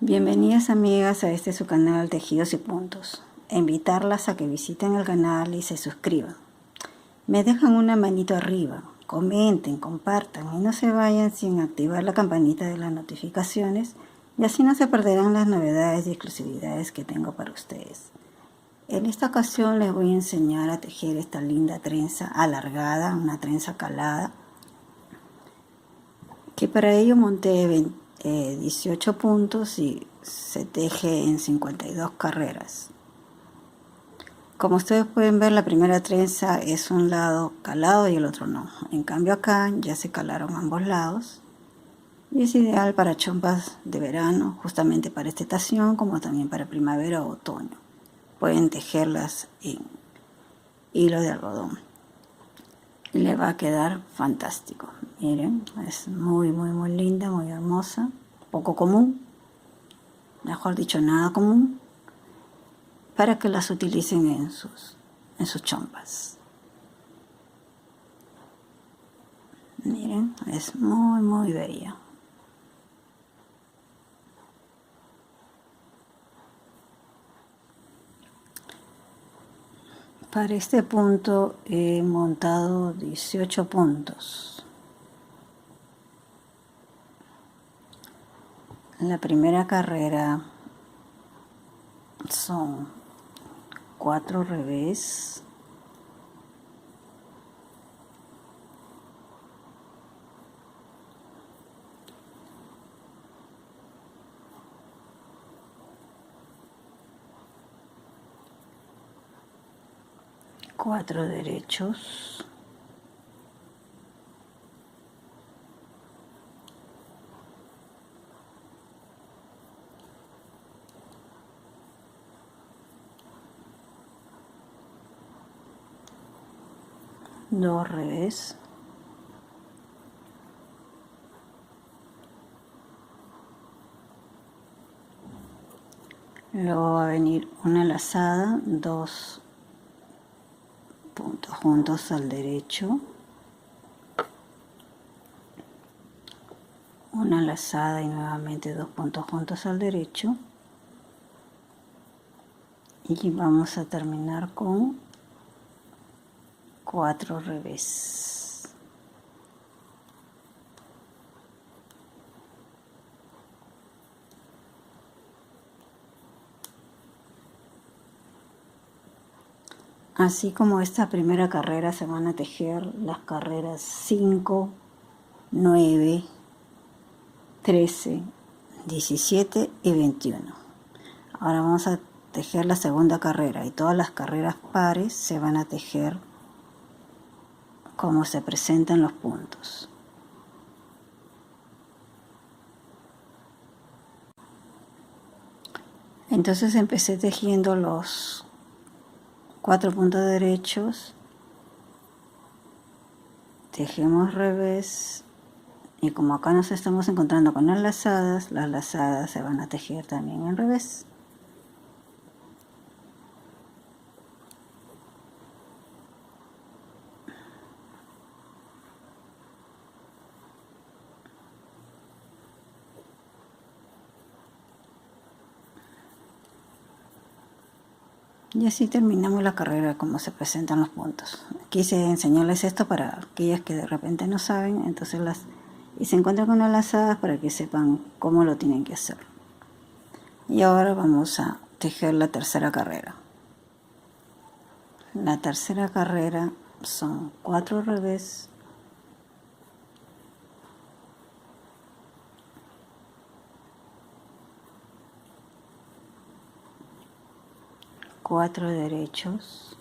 Bienvenidas amigas a este su canal Tejidos y Puntos. Invitarlas a que visiten el canal y se suscriban. Me dejan una manito arriba, comenten, compartan y no se vayan sin activar la campanita de las notificaciones y así no se perderán las novedades y exclusividades que tengo para ustedes. En esta ocasión les voy a enseñar a tejer esta linda trenza alargada, una trenza calada, que para ello monté 18 puntos y se teje en 52 carreras. Como ustedes pueden ver, la primera trenza es un lado calado y el otro no. En cambio acá ya se calaron ambos lados y es ideal para chompas de verano, justamente para esta estación, como también para primavera o otoño. Pueden tejerlas en hilo de algodón y le va a quedar fantástico. Miren, es muy linda, muy hermosa, poco común, mejor dicho nada común, para que las utilicen en sus chompas. Miren, es muy bella. Para este punto he montado 18 puntos. La primera carrera son 4 revés, cuatro derechos, dos revés, luego va a venir una lazada, 2 puntos juntos al derecho, una lazada y nuevamente 2 puntos juntos al derecho, y vamos a terminar con 4 revés. Así como esta primera carrera se van a tejer las carreras 5, 9, 13, 17 y 21. Ahora vamos a tejer la segunda carrera y todas las carreras pares se van a tejer como se presentan los puntos. Entonces empecé tejiendo los 4 puntos derechos, tejemos revés y como acá nos estamos encontrando con las lazadas se van a tejer también en revés. Y así terminamos la carrera como se presentan los puntos. Quise enseñarles esto para aquellas que de repente no saben, entonces y se encuentran con las lazadas para que sepan cómo lo tienen que hacer. Y ahora vamos a tejer la tercera carrera. La tercera carrera son 4 revés, cuatro derechos,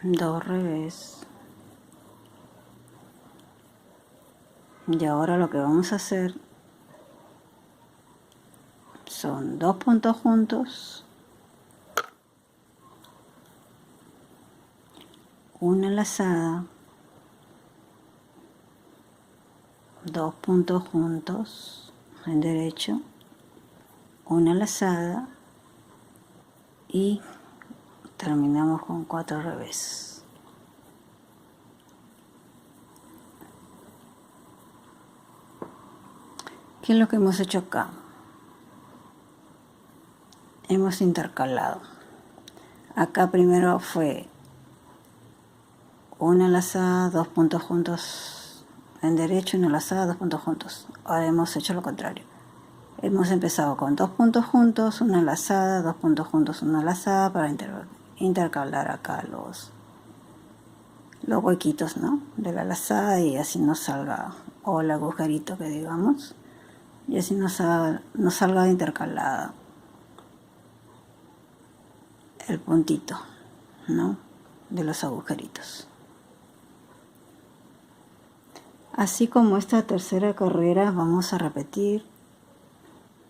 dos revés, y ahora lo que vamos a hacer son 2 puntos juntos, una lazada, 2 puntos juntos en derecho, una lazada y terminamos con 4 revés. ¿Qué es lo que hemos hecho acá? Hemos intercalado. Acá primero fue una lazada, 2 puntos juntos en derecho, una lazada, 2 puntos juntos. Ahora hemos hecho lo contrario. Hemos empezado con 2 puntos juntos, una lazada, 2 puntos juntos, una lazada, para intercalar acá los huequitos, ¿no?, de la lazada, y así nos salga, o el agujerito que digamos, y así nos salga intercalada el puntito, ¿no?, de los agujeritos. Así como esta tercera carrera vamos a repetir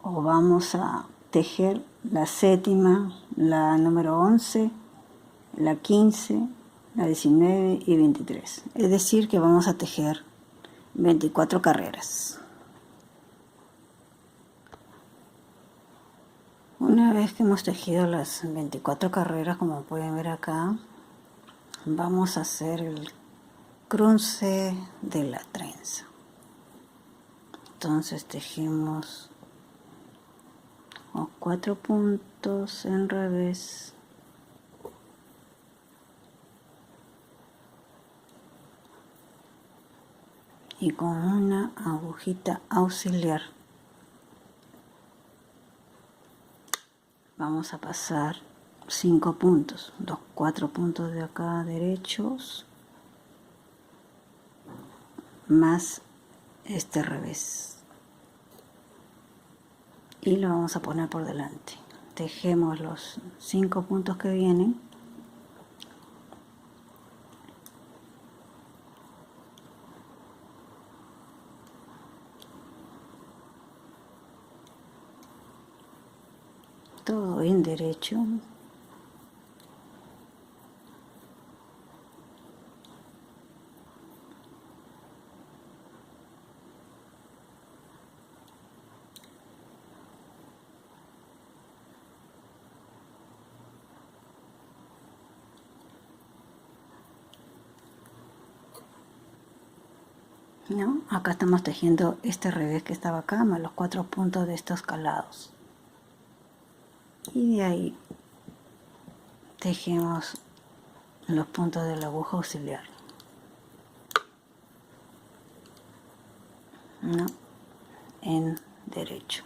o vamos a tejer la séptima, la número 11, la 15, la 19 y 23. Es decir, que vamos a tejer 24 carreras. Una vez que hemos tejido las 24 carreras, como pueden ver acá, vamos a hacer el cruce de la trenza. Entonces tejemos los 4 puntos en revés, y con una agujita auxiliar vamos a pasar 5 puntos, los 4 puntos de acá derechos más este revés, y lo vamos a poner por delante. Tejemos los 5 puntos que vienen, todo en derecho. ¿No? Acá estamos tejiendo este revés que estaba acá, más los 4 puntos de estos calados. Y de ahí tejemos los puntos de la aguja auxiliar, ¿no?, en derecho.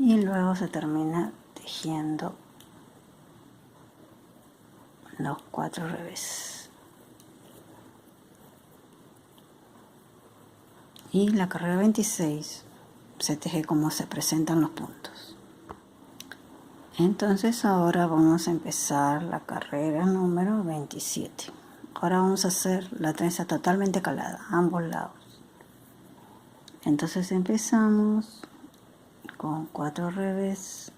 Y luego se termina tejiendo los 4 revés. Y la carrera 26 se teje como se presentan los puntos. Entonces ahora vamos a empezar la carrera número 27. Ahora vamos a hacer la trenza totalmente calada, a ambos lados. Entonces empezamos con 4 revés,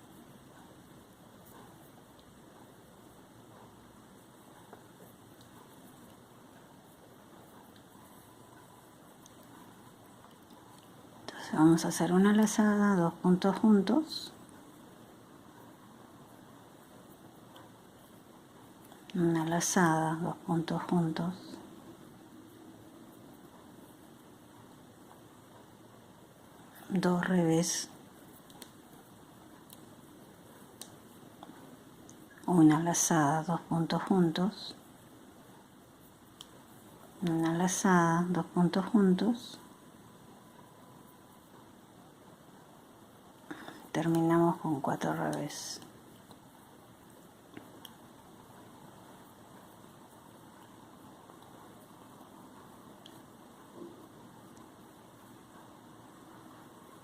entonces vamos a hacer una lazada, 2 puntos juntos, una lazada, 2 puntos juntos, dos revés, una lazada, 2 puntos juntos, una lazada, 2 puntos juntos, terminamos con 4 revés.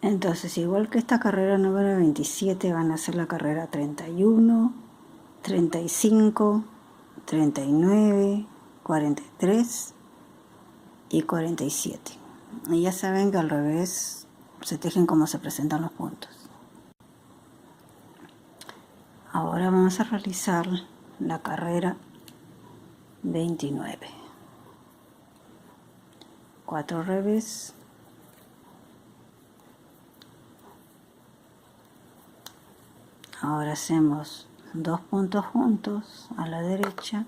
Entonces, igual que esta carrera número 27, van a ser la carrera 31, 35, 39, 43 y 47. Y ya saben que al revés se tejen como se presentan los puntos. Ahora vamos a realizar la carrera 29. 4 revés. Ahora hacemos 2 puntos juntos a la derecha,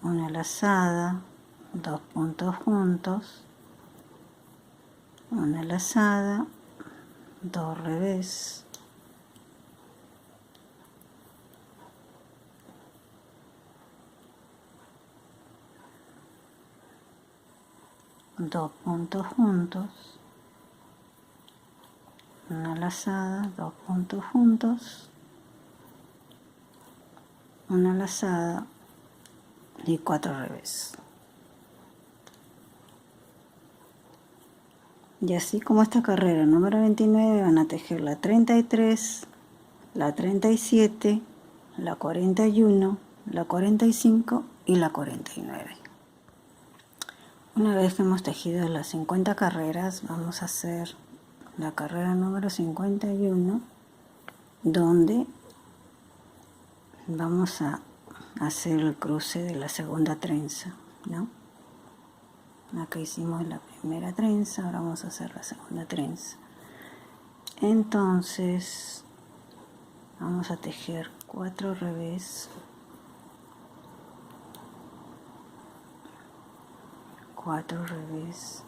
una lazada, 2 puntos juntos, una lazada, 2 revés, dos puntos juntos, una lazada, 2 puntos juntos, una lazada y 4 revés. Y así como esta carrera número 29 van a tejer la 33, la 37, la 41, la 45 y la 49. Una vez que hemos tejido las 50 carreras, vamos a hacer la carrera número 51, donde vamos a hacer el cruce de la segunda trenza, ¿no? Acá hicimos la primera trenza, ahora vamos a hacer la segunda trenza. Entonces vamos a tejer 4 revés, 4 revés,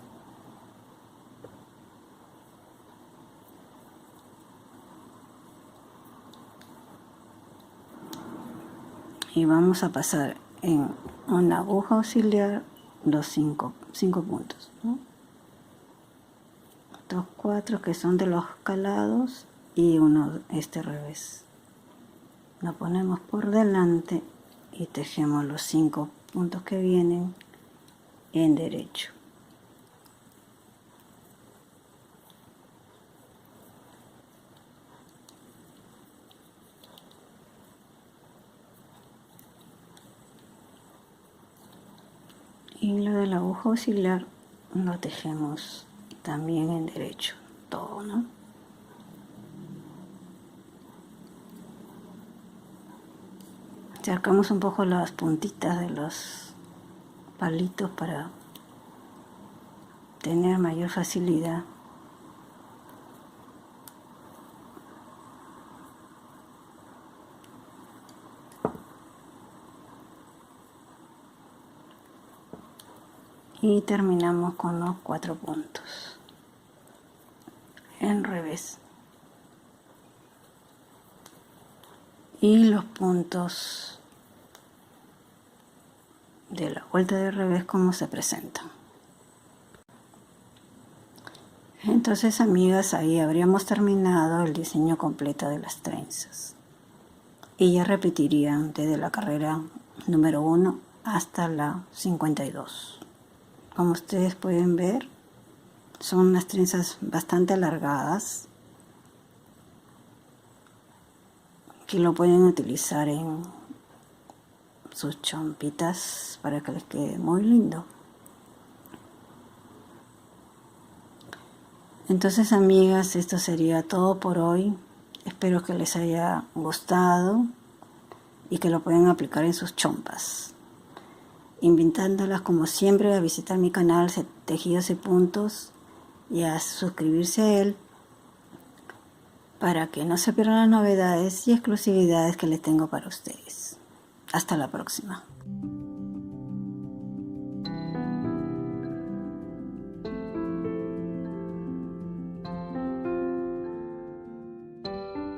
y vamos a pasar en una aguja auxiliar los 5 puntos, ¿no? Estos 4 que son de los calados y uno este revés. Lo ponemos por delante y tejemos los 5 puntos que vienen en derecho. Y lo de la aguja auxiliar lo tejemos también en derecho, todo, ¿no? Acercamos un poco las puntitas de los palitos para tener mayor facilidad. Y terminamos con los 4 puntos en revés. Y los puntos de la vuelta de revés como se presentan. Entonces, amigas, ahí habríamos terminado el diseño completo de las trenzas. Y ya repetirían desde la carrera número 1 hasta la 52. Como ustedes pueden ver, son unas trenzas bastante alargadas que lo pueden utilizar en sus chompitas para que les quede muy lindo. Entonces, amigas, esto sería todo por hoy. Espero que les haya gustado y que lo puedan aplicar en sus chompas. Invitándolas como siempre a visitar mi canal Tejidos y Puntos y a suscribirse a él para que no se pierdan las novedades y exclusividades que les tengo para ustedes. Hasta la próxima.